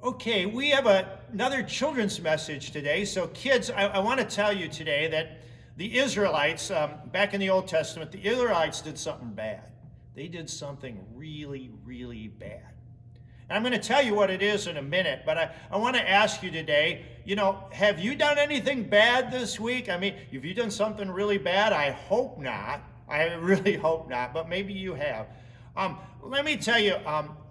Okay, we have another children's message today. So, kids, I want to tell you today that the Israelites, back in the Old Testament, the Israelites did something bad. They did something really, really bad. And I'm going to tell you what it is in a minute, but I want to ask you today, have you done anything bad this week? I mean, have you done something really bad? I hope not. I really hope not, but maybe you have. Let me tell you,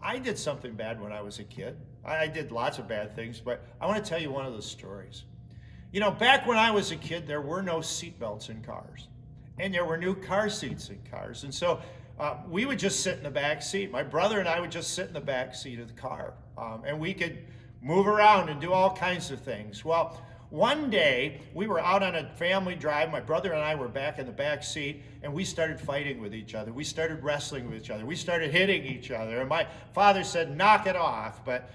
I did something bad when I was a kid. I did lots of bad things, but I want to tell you one of the stories. Back when I was a kid, there were no seatbelts in cars, and there were new car seats in cars. And so we would just sit in the back seat. My brother and I would just sit in the back seat of the car, and we could move around and do all kinds of things. Well, one day we were out on a family drive. My brother and I were back in the back seat, and we started fighting with each other. We started wrestling with each other. We started hitting each other. And my father said, "Knock it off." But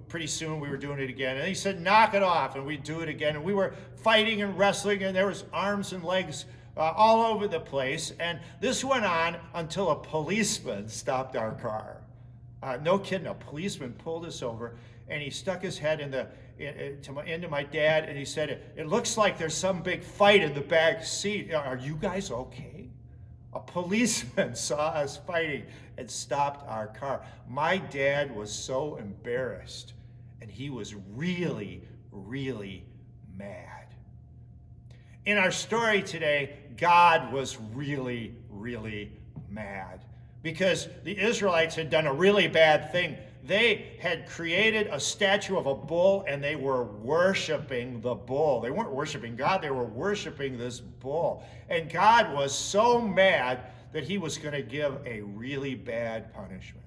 pretty soon we were doing it again. And he said, "Knock it off." And we'd do it again. And we were fighting and wrestling, and there was arms and legs all over the place. And this went on until a policeman stopped our car. No kidding, a policeman pulled us over, and he stuck his head into my dad, and he said, "It looks like there's some big fight in the back seat. Are you guys okay?" A policeman saw us fighting and stopped our car. My dad was so embarrassed, and he was really, really mad. In our story today, God was really, really mad because the Israelites had done a really bad thing. They had created a statue of a bull, and they were worshiping the bull. They weren't worshiping God, they were worshiping this bull. And God was so mad that he was going to give a really bad punishment.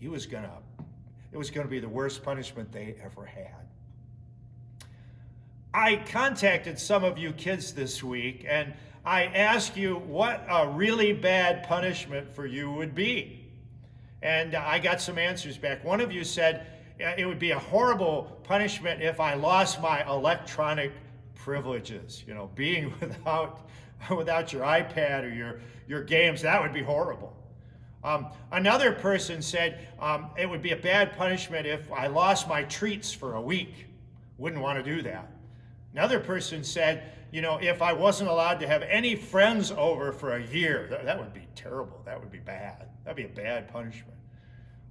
It was going to be the worst punishment they ever had. I contacted some of you kids this week, and I asked you what a really bad punishment for you would be. And I got some answers back. One of you said it would be a horrible punishment if I lost my electronic privileges. Being without your iPad or your games, that would be horrible. Another person said it would be a bad punishment if I lost my treats for a week. Wouldn't want to do that. Another person said, if I wasn't allowed to have any friends over for a year, that would be terrible. That would be bad. That'd be a bad punishment.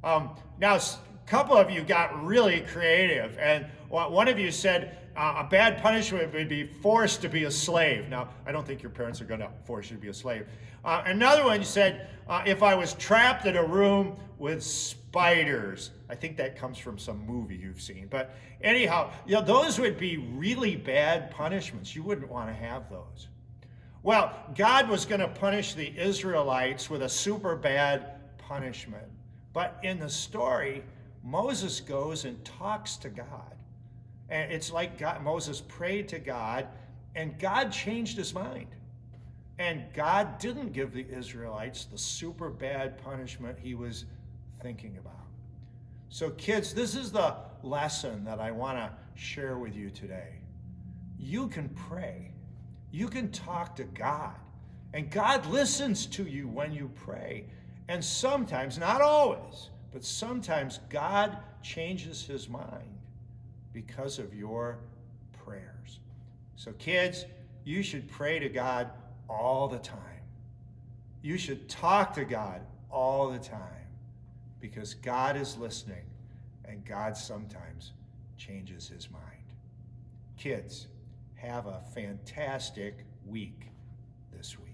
Now, a couple of you got really creative, and one of you said a bad punishment would be forced to be a slave. Now, I don't think your parents are going to force you to be a slave. Another one said if I was trapped in a room with spiders. I think that comes from some movie you've seen. But anyhow, those would be really bad punishments. You wouldn't want to have those. Well, God was going to punish the Israelites with a super bad punishment. But in the story, Moses goes and talks to God. And it's like Moses prayed to God, and God changed his mind. And God didn't give the Israelites the super bad punishment he was thinking about. So kids, this is the lesson that I want to share with you today. You can pray. You can talk to God. And God listens to you when you pray. And sometimes, not always, but sometimes God changes his mind because of your prayers. So kids, you should pray to God all the time. You should talk to God all the time because God is listening and God sometimes changes his mind. Kids, have a fantastic week this week.